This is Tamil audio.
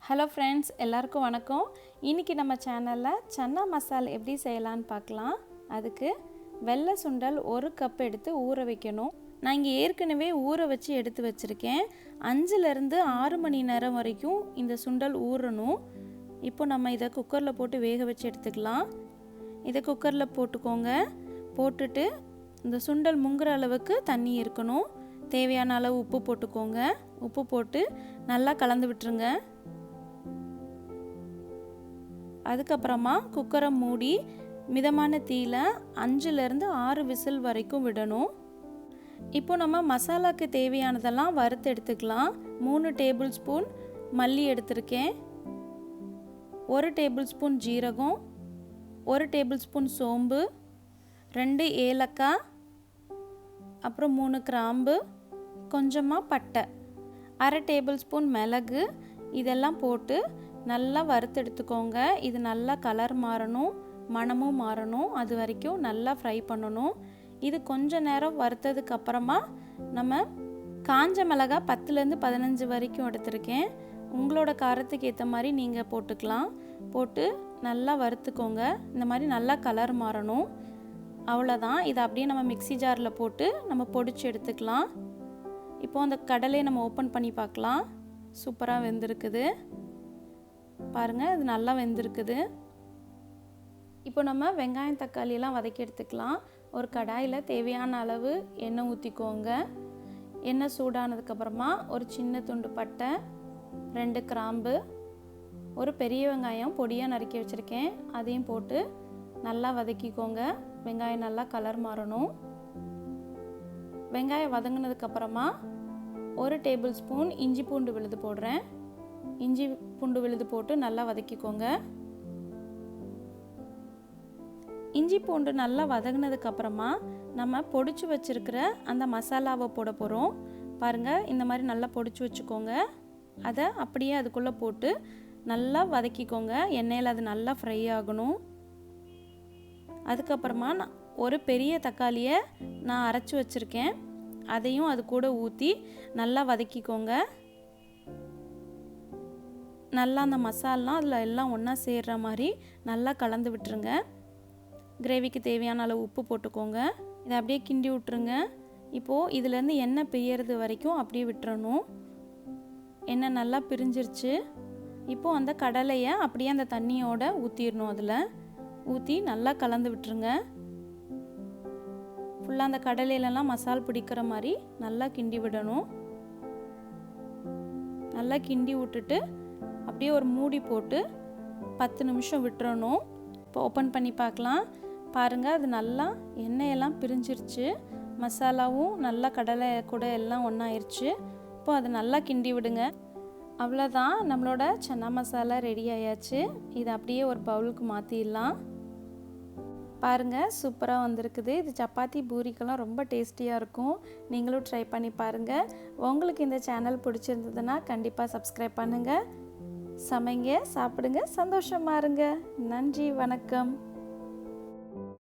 ஹலோ ஃப்ரெண்ட்ஸ், எல்லாருக்கும் வணக்கம். இன்றைக்கி நம்ம சேனலில் சன்னா மசால் எப்படி செய்யலான்னு பார்க்கலாம். அதுக்கு வெள்ளை சுண்டல் 1 கப் எடுத்து ஊற வைக்கணும். நான் இங்கே ஏற்கனவே ஊற வச்சு எடுத்து வச்சுருக்கேன். 5லேருந்து 6 மணி நேரம் வரைக்கும் இந்த சுண்டல் ஊறணும். இப்போ நம்ம இதை குக்கரில் போட்டு வேக வச்சு எடுத்துக்கலாம். இதை குக்கரில் போட்டுக்கோங்க. போட்டுட்டு இந்த சுண்டல் முங்குற அளவுக்கு தண்ணி இருக்கணும். தேவையான அளவு உப்பு போட்டுக்கோங்க. உப்பு போட்டு நல்லா கலந்து விட்டுருங்க. அதுக்கப்புறமா குக்கரை மூடி மிதமான தீயில் 5லேருந்து 6 விசில் வரைக்கும் விடணும். இப்போ நம்ம மசாலாவுக்கு தேவையானதெல்லாம் வறுத்து எடுத்துக்கலாம். 3 டேபிள் ஸ்பூன் மல்லி எடுத்திருக்கேன், 1 டேபிள் ஸ்பூன் ஜீரகம், 1 டேபிள் ஸ்பூன் சோம்பு, 2 ஏலக்காய், அப்புறம் 3 கிராம்பு, கொஞ்சமாக பட்டை, 1/2 டேபிள் ஸ்பூன் மிளகு. இதெல்லாம் போட்டு நல்லா வறுத்து எடுத்துக்கோங்க. இது நல்லா கலர் மாறணும், மணமும் மாறணும். அது வரைக்கும் நல்லா ஃப்ரை பண்ணணும். இது கொஞ்ச நேரம் வறுத்ததுக்கு அப்புறமா நம்ம காஞ்ச மிளகாய் 10லேருந்து 15 வரைக்கும் எடுத்திருக்கேன். உங்களோட காரத்துக்கு ஏற்ற மாதிரி நீங்கள் போட்டுக்கலாம். போட்டு நல்லா வறுத்துக்கோங்க. இந்த மாதிரி நல்லா கலர் மாறணும். அவ்வளோதான். இதை அப்படியே நம்ம மிக்ஸி ஜாரில் போட்டு நம்ம பொடிச்சு எடுத்துக்கலாம். இப்போது அந்த கடலையை நம்ம ஓப்பன் பண்ணி பார்க்கலாம். சூப்பராக வெந்திருக்குது பாருங்கள், இது நல்லா வெந்திருக்குது. இப்போ நம்ம வெங்காயம் தக்காளியெல்லாம் வதக்கி எடுத்துக்கலாம். ஒரு கடாயில் தேவையான அளவு எண்ணெய் ஊற்றிக்கோங்க. எண்ணெய் சூடானதுக்கப்புறமா ஒரு சின்ன துண்டு பட்டை, 2 கிராம்பு, ஒரு பெரிய வெங்காயம் பொடியாக நறுக்கி வச்சுருக்கேன், அதையும் போட்டு நல்லா வதக்கிக்கோங்க. வெங்காயம் நல்லா கலர் மாறணும். வெங்காயம் வதங்கினதுக்கப்புறமா 1 டேபிள் ஸ்பூன் இஞ்சி பூண்டு விழுது போடுறேன். இஞ்சி பூண்டு விழுது போட்டு நல்லா வதக்கிக்கோங்க. இஞ்சி பூண்டு நல்லா வதங்கினதுக்கப்புறமா நம்ம பொடிச்சு வச்சுருக்கிற அந்த மசாலாவை போட போகிறோம். பாருங்கள், இந்த மாதிரி நல்லா பொடிச்சு வச்சுக்கோங்க. அதை அப்படியே அதுக்குள்ளே போட்டு நல்லா வதக்கிக்கோங்க. எண்ணெயில் அது நல்லா ஃப்ரை ஆகணும். அதுக்கப்புறமா ஒரு பெரிய தக்காளியை நான் அரைச்சி வச்சுருக்கேன், அதையும் அது கூட ஊற்றி நல்லா வதக்கிக்கோங்க. நல்லா அந்த மசாலாம் அதில் எல்லாம் ஒன்றா சேர்கிற மாதிரி நல்லா கலந்து விட்டுருங்க. கிரேவிக்கு தேவையான அளவு உப்பு போட்டுக்கோங்க. இதை அப்படியே கிண்டி விட்டுருங்க. இப்போது இதிலேருந்து எண்ணெய் பிரியறது வரைக்கும் அப்படியே விட்டுறணும். எண்ணெய் நல்லா பிரிஞ்சிருச்சு. இப்போது அந்த கடலையை அப்படியே அந்த தண்ணியோடு ஊற்றிடணும். அதில் ஊற்றி நல்லா கலந்து விட்டுருங்க. ஃபுல்லாக அந்த கடலையிலலாம் மசால் பிடிக்கிற மாதிரி நல்லா கிண்டி விடணும். நல்லா கிண்டி விட்டுட்டு அப்படியே ஒரு மூடி போட்டு 10 நிமிஷம் விட்டுறணும். இப்போ ஓப்பன் பண்ணி பார்க்கலாம். பாருங்கள், அது நல்லா எண்ணெயெல்லாம் பிரிஞ்சிருச்சு. மசாலாவும் நல்லா கடலை கூட எல்லாம் ஒன்றாயிருச்சு. இப்போ அதை நல்லா கிண்டி விடுங்க. அவ்வளோதான், நம்மளோட சன்னா மசாலா ரெடி ஆயாச்சு. இதை அப்படியே ஒரு பவுலுக்கு மாற்றிடலாம். பாருங்கள், சூப்பராக வந்திருக்குது. இது சப்பாத்தி பூரிக்கெல்லாம் ரொம்ப டேஸ்டியாக இருக்கும். நீங்களும் ட்ரை பண்ணி பாருங்கள். உங்களுக்கு இந்த சேனல் பிடிச்சிருந்ததுன்னா கண்டிப்பாக சப்ஸ்கிரைப் பண்ணுங்கள். சமைங்க, சாப்பிடுங்க, சந்தோஷமாக இருங்க. நன்றி, வணக்கம்.